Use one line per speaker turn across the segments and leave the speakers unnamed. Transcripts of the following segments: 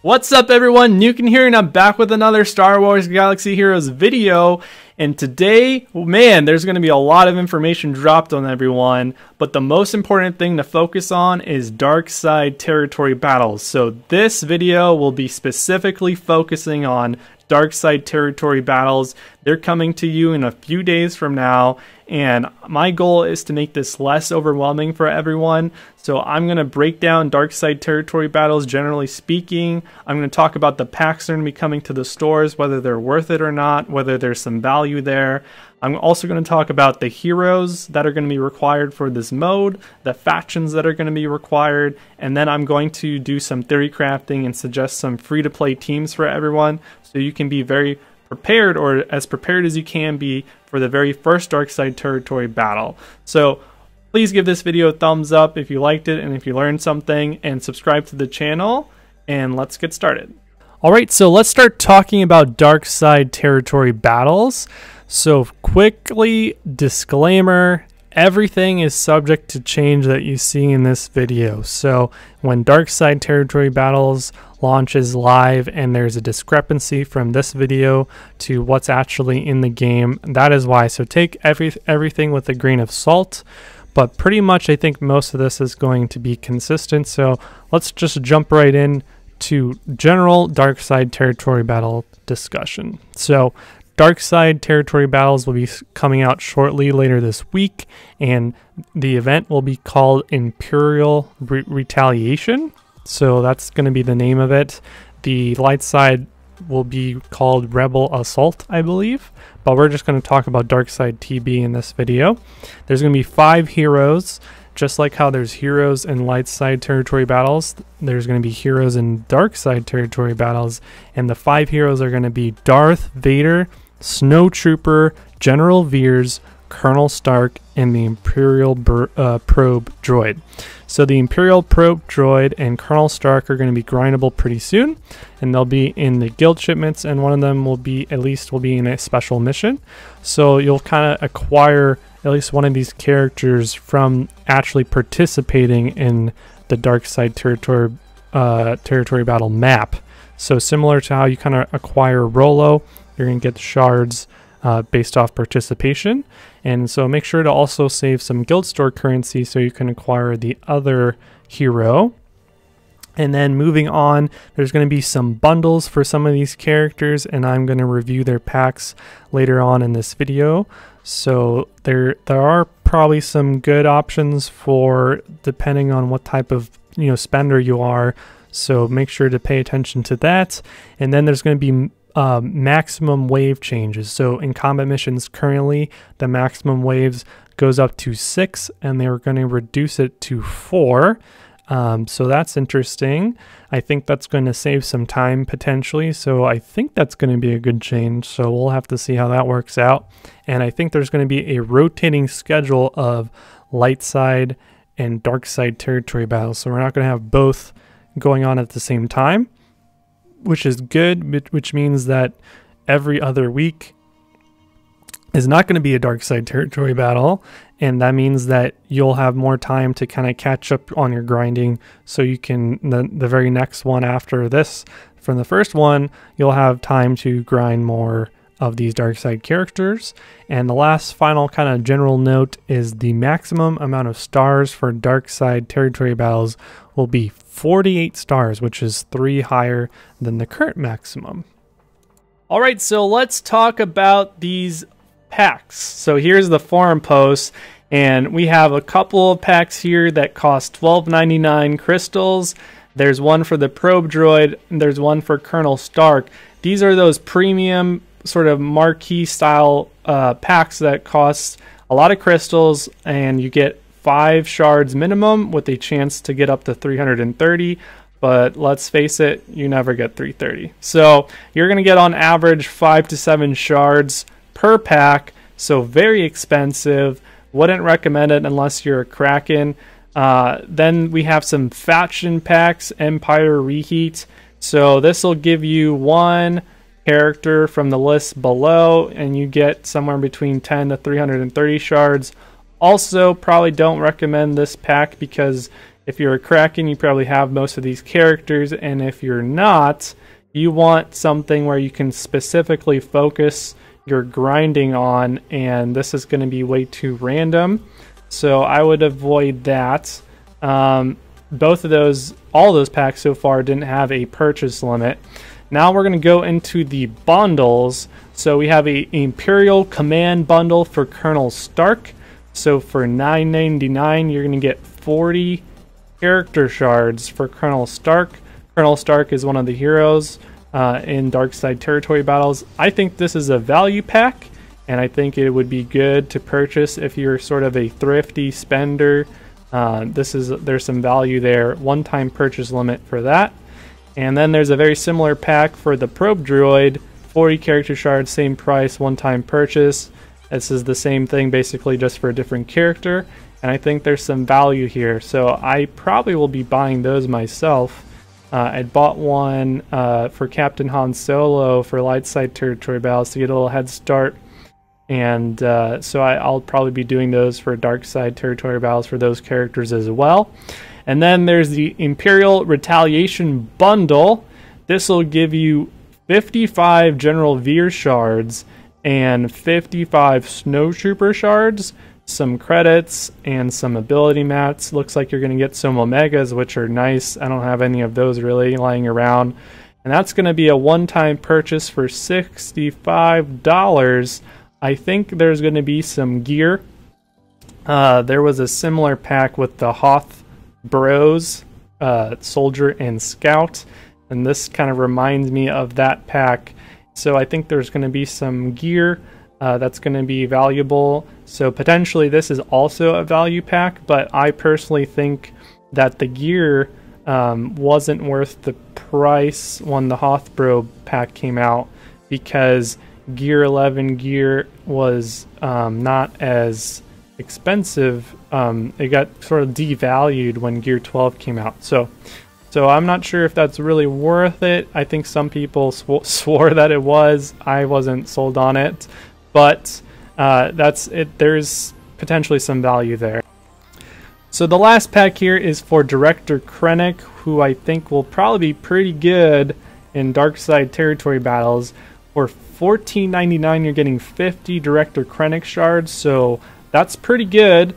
What's up everyone, Nukin here, and I'm back with another Star Wars Galaxy Heroes video. And today, man, there's going to be a lot of information dropped on everyone, but the most important thing to focus on is dark side territory battles. So this video will be specifically focusing on dark side territory battles. They're coming to you in a few days from now, and my goal is to make this less overwhelming for everyone. So I'm going to break down dark side territory battles generally speaking. I'm going to talk about the packs that are going to be coming to the stores, whether they're worth it or not, whether there's some value there. I'm also going to talk about the heroes that are going to be required for this mode, the factions that are going to be required, and then I'm going to do some theory crafting and suggest some free-to-play teams for everyone so you can be very prepared, or as prepared as you can be, for the very first dark side territory battle. So please give this video a thumbs up if you liked it and if you learned something, and subscribe to the channel, and let's get started. Alright, so let's start talking about dark side territory battles. So quickly, disclaimer, everything is subject to change that you see in this video. So when dark side territory battles launches live and there's a discrepancy from this video to what's actually in the game, that is why. So take everything with a grain of salt, but pretty much I think most of this is going to be consistent. So let's just jump right in to general dark side territory battle discussion. So dark side territory battles will be coming out shortly later this week, and the event will be called Imperial Retaliation. So that's going to be the name of it. The light side will be called Rebel Assault, I believe, but we're just going to talk about dark side TB in this video. There's going to be 5 heroes. Just like how there's heroes in light side territory battles, there's going to be heroes in dark side territory battles, and the 5 heroes are going to be Darth Vader, Snow Trooper, General Veers, Colonel Stark, and the Imperial Probe Droid. So the Imperial Probe Droid and Colonel Stark are going to be grindable pretty soon, and they'll be in the guild shipments, and one of them will be in a special mission. So you'll kind of acquire at least one of these characters from actually participating in the dark side territory battle map. So similar to how you kind of acquire Rolo, you're going to get the shards based off participation. And so make sure to also save some guild store currency so you can acquire the other hero. And then moving on, there's going to be some bundles for some of these characters, and I'm going to review their packs later on in this video. So there are probably some good options for depending on what type of spender you are. So make sure to pay attention to that. And then there's going to be maximum wave changes. So in combat missions currently, the maximum waves goes up to 6, and they were going to reduce it to 4. So that's interesting. I think that's going to save some time potentially. So I think that's going to be a good change. So we'll have to see how that works out. And I think there's going to be a rotating schedule of light side and dark side territory battles. So we're not going to have both going on at the same time, which is good, which means that every other week is not going to be a dark side territory battle, and that means that you'll have more time to kind of catch up on your grinding, so you can the very next one after this, from the first one, you'll have time to grind more of these dark side characters. And the last final kind of general note is the maximum amount of stars for dark side territory battles will be 48 stars, which is 3 higher than the current maximum. All right, so let's talk about these packs. So here's the forum post, and we have a couple of packs here that cost $12.99 crystals. There's one for the Probe Droid, and there's one for Colonel Stark. These are those premium sort of marquee style packs that cost a lot of crystals, and you get 5 shards minimum with a chance to get up to 330. But let's face it, you never get 330. So you're going to get on average 5 to 7 shards per pack, so very expensive. Wouldn't recommend it unless you're a Kraken. Then we have some faction packs, Empire Reheat. So this will give you 1 character from the list below, and you get somewhere between 10 to 330 shards. Also, probably don't recommend this pack because If you're a Kraken, you probably have most of these characters, and if you're not, you want something where you can specifically focus your grinding on, and this is going to be way too random, so I would avoid that. Both of those, all those packs so far didn't have a purchase limit. Now we're going to go into the bundles. So we have a Imperial Command bundle for Colonel Stark. So for $9.99, you're going to get 40 character shards for Colonel Stark. Colonel Stark is one of the heroes in Darkside Territory battles. I think this is a value pack, and I think it would be good to purchase if you're sort of a thrifty spender. There's some value there. One-time purchase limit for that. And then there's a very similar pack for the Probe Droid, 40 character shards, same price, one-time purchase. This is the same thing basically, just for a different character, and I think there's some value here, so I probably will be buying those myself. I bought one for Captain Han Solo for Lightside Territory battles to get a little head start, and so I'll probably be doing those for Darkside Territory battles for those characters as well. And then there's the Imperial Retaliation Bundle. This will give you 55 General Veer shards and 55 Snowtrooper shards, some credits, and some ability mats. Looks like you're going to get some Omegas, which are nice. I don't have any of those really lying around. And that's going to be a one-time purchase for $65. I think there's going to be some gear. There was a similar pack with the Hoth Bros, Soldier and Scout, and this kind of reminds me of that pack. So I think there's going to be some gear that's going to be valuable. So potentially this is also a value pack, but I personally think that the gear wasn't worth the price when the Hoth Bro pack came out, because Gear 11 gear was not as expensive. It got sort of devalued when Gear 12 came out. So I'm not sure if that's really worth it. I think some people swore that it was. I wasn't sold on it, but that's it. There's potentially some value there. So the last pack here is for Director Krennic, who I think will probably be pretty good in Darkside Territory battles. For $14.99, you're getting 50 Director Krennic shards, so that's pretty good.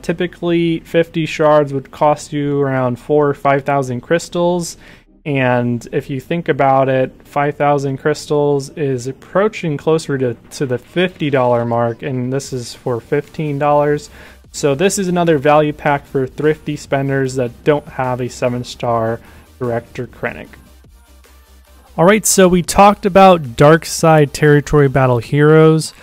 Typically 50 shards would cost you around 4,000 or 5,000 crystals, and if you think about it, 5,000 crystals is approaching closer to the $50 mark, and this is for $15. So this is another value pack for thrifty spenders that don't have a 7-star Director Krennic. Alright, so we talked about Darkside Territory Battle heroes.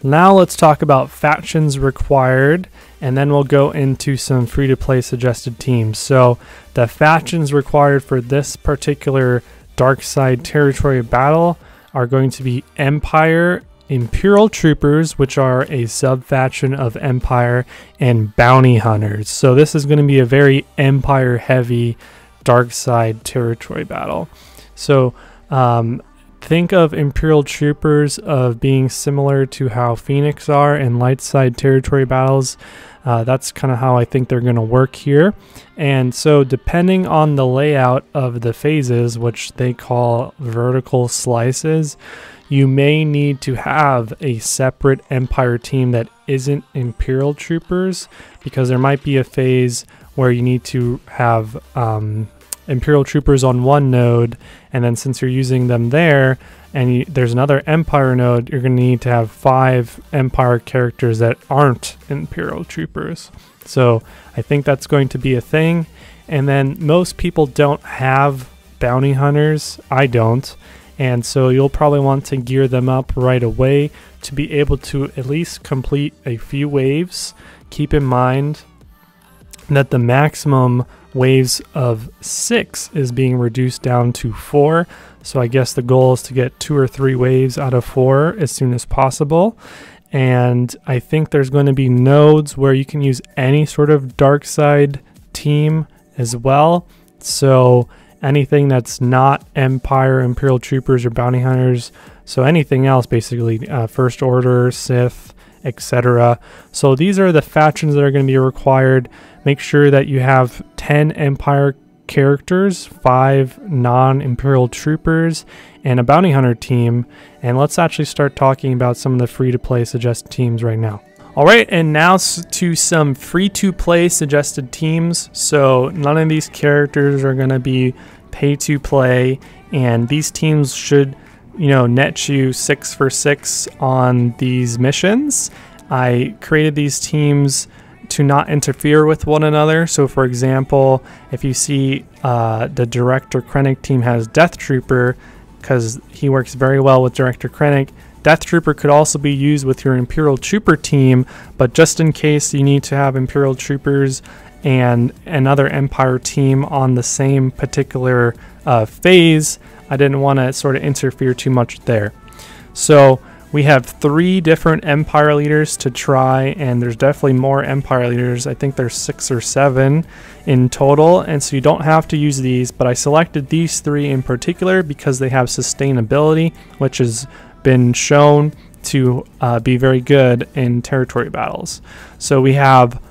Now let's talk about factions required, and then we'll go into some free-to-play suggested teams. So the factions required for this particular Darkside Territory battle are going to be Empire, Imperial Troopers, which are a sub-faction of Empire, and Bounty Hunters. So this is going to be a very Empire-heavy Darkside Territory battle. So think of Imperial Troopers of being similar to how Phoenix are in Lightside Territory battles. That's kind of how I think they're going to work here. And so depending on the layout of the phases, which they call vertical slices, you may need to have a separate Empire team that isn't Imperial Troopers, because there might be a phase where you need to have Imperial Troopers on one node, and then since you're using them there and there's another Empire node, you're going to need to have 5 Empire characters that aren't Imperial Troopers. So I think that's going to be a thing. And then most people don't have Bounty Hunters. I don't. And so you'll probably want to gear them up right away to be able to at least complete a few waves. Keep in mind that the maximum waves of 6 is being reduced down to 4. So I guess the goal is to get 2 or 3 waves out of 4 as soon as possible. And I think there's going to be nodes where you can use any sort of Darkside team as well. So anything that's not Empire, Imperial Troopers, or Bounty Hunters. So anything else, basically, First Order, Sith, etc. So these are the factions that are going to be required. make sure that you have 10 Empire characters, 5 non-Imperial troopers, and a bounty hunter team. And let's actually start talking about some of the free-to-play suggested teams right now. Alright, and now to some free-to-play suggested teams. So none of these characters are going to be pay-to-play, and these teams should, net you 6 for 6 on these missions. I created these teams to not interfere with one another. So for example, if you see the Director Krennic team has Death Trooper, because he works very well with Director Krennic, Death Trooper could also be used with your Imperial Trooper team, but just in case you need to have Imperial Troopers and another Empire team on the same particular phase, I didn't want to sort of interfere too much there. So we have 3 different Empire leaders to try, and there's definitely more Empire leaders. I think there's 6 or 7 in total, and so you don't have to use these, but I selected these 3 in particular because they have sustainability, which has been shown to be very good in territory battles. So we have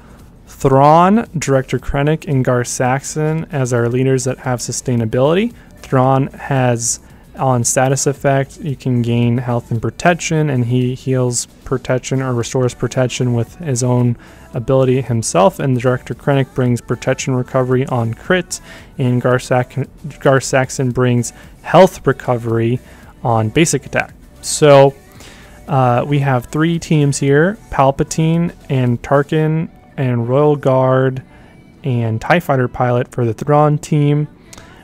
Thrawn, Director Krennic, and Gar Saxon as our leaders that have sustainability. Thrawn has, on status effect, you can gain health and protection, and he heals protection or restores protection with his own ability himself, and the Director Krennic brings protection recovery on crit, and Gar Saxon brings health recovery on basic attack. So we have 3 teams here: Palpatine and Tarkin and Royal Guard and TIE Fighter Pilot for the Thrawn team.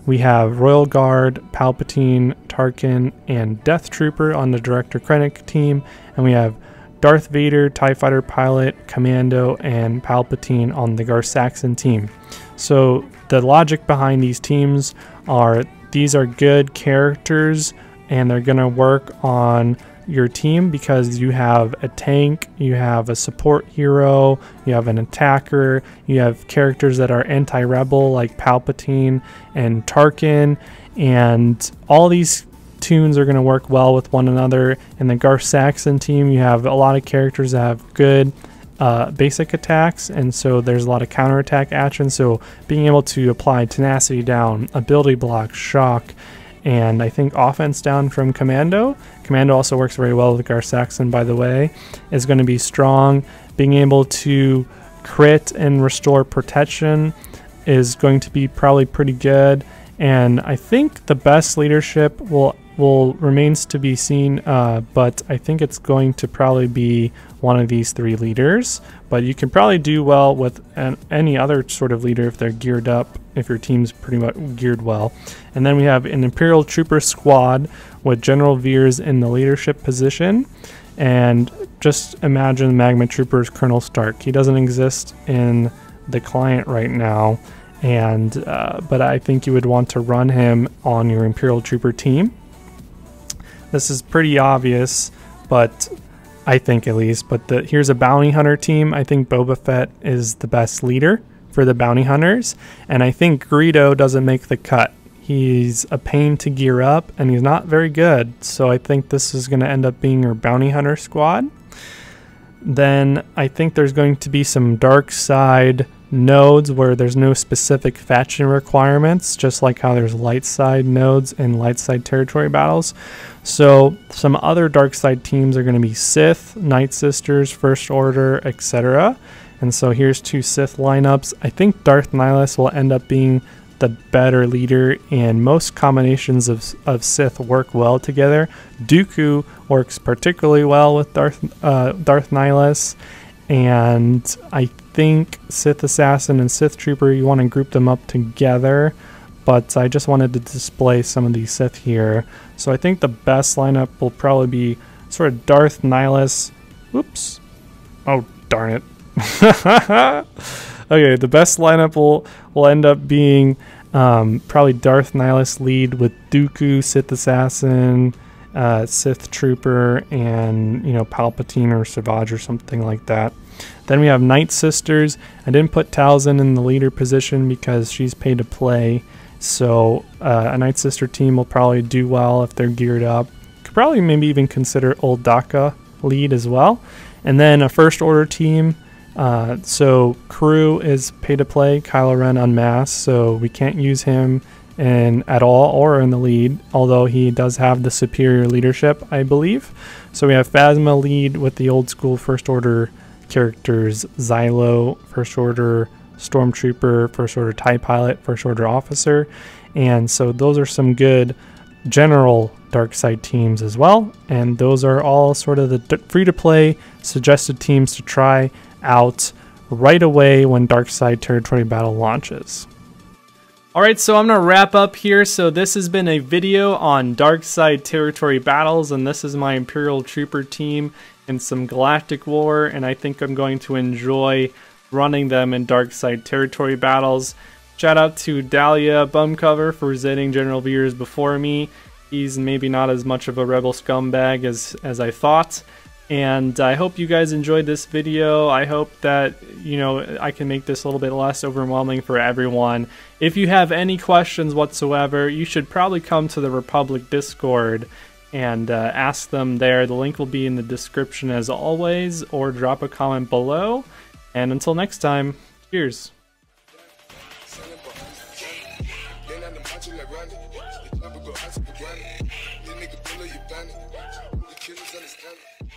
We have Royal Guard, Palpatine, Tarkin, and Death Trooper on the Director Krennic team. And we have Darth Vader, TIE Fighter Pilot, Commando, and Palpatine on the Gar Saxon team. So the logic behind these teams are these are good characters, and they're going to work on your team because you have a tank, you have a support hero, you have an attacker, you have characters that are anti-rebel like Palpatine and Tarkin, and all these tunes are going to work well with one another. In the Gar Saxon team, you have a lot of characters that have good basic attacks, and so there's a lot of counterattack action, so being able to apply tenacity down, ability block, shock, and I think offense down from Commando. Commando also works very well with Gar Saxon, by the way, is going to be strong. Being able to crit and restore protection is going to be probably pretty good. And I think the best leadership will remains to be seen, but I think it's going to probably be one of these 3 leaders. But you can probably do well with any other sort of leader if they're geared up, if your team's pretty much geared well. And then we have an Imperial Trooper squad with General Veers in the leadership position. And just imagine Magma Trooper's Colonel Stark. He doesn't exist in the client right now, and but I think you would want to run him on your Imperial Trooper team. This is pretty obvious, but I think at least. But here's a bounty hunter team. I think Boba Fett is the best leader for the bounty hunters, and I think Greedo doesn't make the cut. He's a pain to gear up, and he's not very good, so I think this is going to end up being your bounty hunter squad. Then I think there's going to be some dark side nodes where there's no specific faction requirements, just like how there's light side nodes in light side territory battles. So some other dark side teams are going to be Sith, Night Sisters, First Order, etc. And so here's 2 Sith lineups. I think Darth Nihilus will end up being the better leader, and most combinations of Sith work well together. Dooku works particularly well with Darth Nihilus, and I think Sith Assassin and Sith Trooper, you want to group them up together, but I just wanted to display some of these Sith here. So I think the best lineup will probably be sort of Darth Nihilus. Whoops. Oh, darn it. Okay, the best lineup will end up being probably Darth Nihilus lead with Dooku, Sith Assassin, Sith Trooper, and Palpatine or Savage or something like that. Then we have Night Sisters. I didn't put Talzin in the leader position because she's paid to play, so a Night Sister team will probably do well if they're geared up. Could probably maybe even consider Old Daka lead as well. And then a First Order team, So Crew is pay to play, Kylo Ren unmasked, so we can't use him in at all or in the lead, although he does have the superior leadership, I believe. So we have Phasma lead with the old school First Order characters, Xylo, First Order Stormtrooper, First Order TIE Pilot, First Order Officer, and so those are some good general dark side teams as well, and those are all sort of the free-to-play suggested teams to try out right away when dark side territory battle launches. Alright, so I'm going to wrap up here. So this has been a video on dark side territory battles, and this is my Imperial Trooper team in some Galactic War, and I think I'm going to enjoy running them in dark side territory battles. Shout out to Dahlia Bumcover for presenting General Veers before me. He's maybe not as much of a rebel scumbag as I thought. And I hope you guys enjoyed this video. I hope that, you know, I can make this a little bit less overwhelming for everyone. If you have any questions whatsoever, you should probably come to the Republic Discord and ask them there. The link will be in the description as always, or drop a comment below. And until next time, cheers. The killers understand it.